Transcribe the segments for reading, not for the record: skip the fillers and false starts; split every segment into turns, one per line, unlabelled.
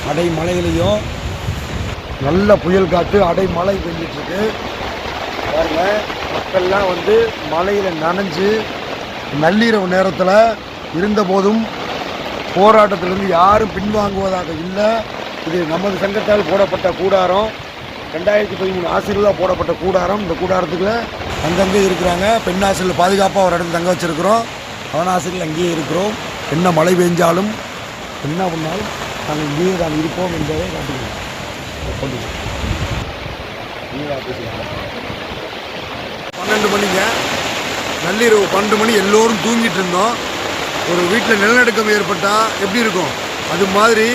அடைமலையிலையும் நல்ல புயல் காற்று அடைமழை பெஞ்சிட்ருக்கு பாருங்க. மக்கள்லாம் வந்து மலையில் நனைஞ்சு நள்ளிரவு நேரத்தில் இருந்தபோதும் போராட்டத்திலிருந்து யாரும் பின்வாங்குவதாக இல்லை. இது நமது சங்கத்தால் போடப்பட்ட கூடாரம், 2013 ஆசிரியர்களாக போடப்பட்ட கூடாரம். இந்த கூடாரத்துக்குள்ள அங்கங்கே இருக்கிறாங்க. பெண் ஆசிரியர்கள் பாதுகாப்பாக ஒரு இடத்துல தங்க வச்சுருக்கிறோம். ஆண் ஆசிரியர்கள் அங்கேயே இருக்கிறோம். என்ன மழை பெஞ்சாலும் என்ன பண்ணாலும் நாங்கள் இங்கேயே தான் இருப்போம் என்பதை காட்டுகிறோம். 12 மணிங்க, நள்ளிரவு 12 மணி, எல்லோரும் தூங்கிட்டு இருந்தோம். ஒரு வீட்டில் நிலநடுக்கம் ஏற்பட்டால் எப்படி இருக்கும் அது மாதிரி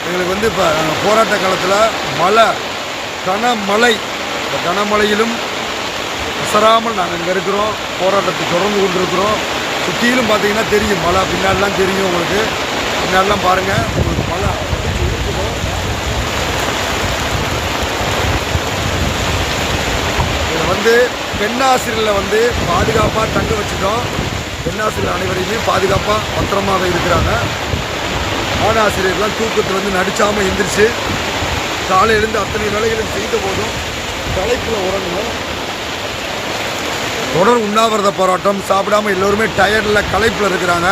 எங்களுக்கு வந்து இப்போ போராட்ட காலத்தில் மழை, கனமழை, இந்த கனமழையிலும் அசராமல் நாங்கள் இங்கே இருக்கிறோம். போராட்டத்தை தொடர்ந்து கொண்டிருக்கிறோம். சுற்றிலும் பார்த்தீங்கன்னா தெரியும் மழை, பின்னாடிலாம் தெரியும் உங்களுக்கு. பின்னாடிலாம் பாருங்கள், உங்களுக்கு மழை இதில் வந்து பெண்ணாசிரியர்களை வந்து பாதுகாப்பாக தங்க வச்சுட்டோம். பெண்ணாசிரியர் அனைவரையுமே பாதுகாப்பாக பத்திரமாக இருக்கிறாங்க. ஆண் ஆசிரியர்கள்லாம் தூக்கத்தில் வந்து நடிச்சாமல் எந்திரிச்சு காலையிலேருந்து அத்தனை வேலைகளும் செய்த போதும் தலைப்பில் உறங்கணும். தொடர் உண்ணாவிரத போராட்டம், சாப்பிடாமல் எல்லோருமே டயர்டில் களைப்பில் இருக்கிறாங்க.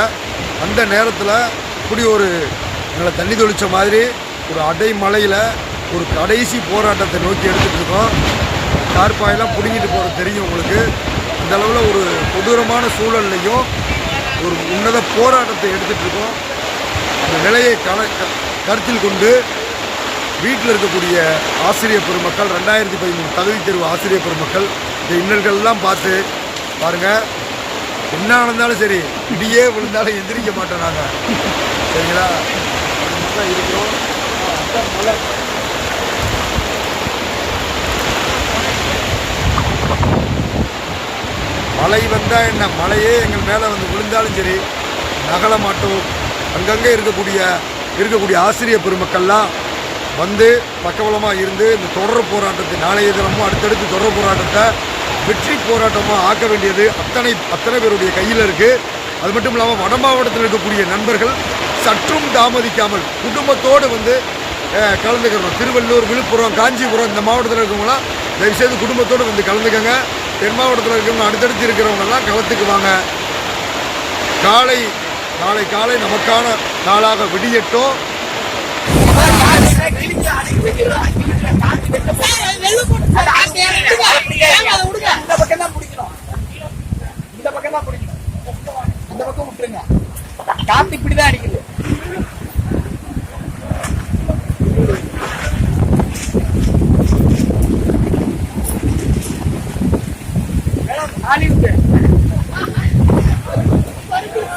அந்த நேரத்தில் இப்படி ஒரு எங்களை தண்ணி தொளிச்ச மாதிரி ஒரு அடைமலையில் ஒரு கடைசி போராட்டத்தை நோக்கி எடுத்துகிட்டு இருக்கோம். தார்பாயெல்லாம் பிடுங்கிட்டு போகிறது தெரியும் உங்களுக்கு. இந்த அளவில் ஒரு கொடூரமான சூழல்லையும் ஒரு உன்னத போராட்டத்தை எடுத்துகிட்டு இருக்கோம். அந்த நிலையை கருத்தில் கொண்டு வீட்டில் இருக்கக்கூடிய ஆசிரியர் பெருமக்கள், 2013 தகுதி தேர்வு ஆசிரியர் பெருமக்கள் இந்த இன்னல்கள்லாம் பார்த்து பாருங்கள். என்ன நடந்தாலும் சரி, இடியே விழுந்தாலும் எந்திரிக்க மாட்டோம் நாங்கள், சரிங்களா? இருக்கிறோம். மழை மழை வந்தால் என்ன, மழையே எங்கள் மேலே வந்து விழுந்தாலும் சரி நகல மாட்டோம். அங்கங்கே இருக்கக்கூடிய ஆசிரியர் பெருமக்கள்லாம் வந்து பக்கபலமாக இருந்து இந்த தொடர் போராட்டத்தை நாளைய தினமும் அடுத்தடுத்து தொடர் போராட்டத்தை வெற்றி போராட்டமாக ஆக்க வேண்டியது அத்தனை பேருடைய கையில் இருக்குது. அது மட்டும் இல்லாமல் வட மாவட்டத்தில் இருக்கக்கூடிய நண்பர்கள் சற்றும் தாமதிக்காமல் குடும்பத்தோடு வந்து கலந்துக்கிறோம். திருவள்ளூர், விழுப்புரம், காஞ்சிபுரம் இந்த மாவட்டத்தில் இருக்கவங்களாம் தயவுசெய்து குடும்பத்தோடு வந்து கலந்துக்கங்க. தென் மாவட்டத்தில் இருக்கிறவங்க அடுத்தடுத்து இருக்கிறவங்கெல்லாம் களத்துக்கு வாங்க. நாளை காலை நமக்கான நாளாக விடியட்டும்.
காத்து இப்படிதான் அடிக்குது.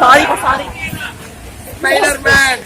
Sorry, Spider-Man.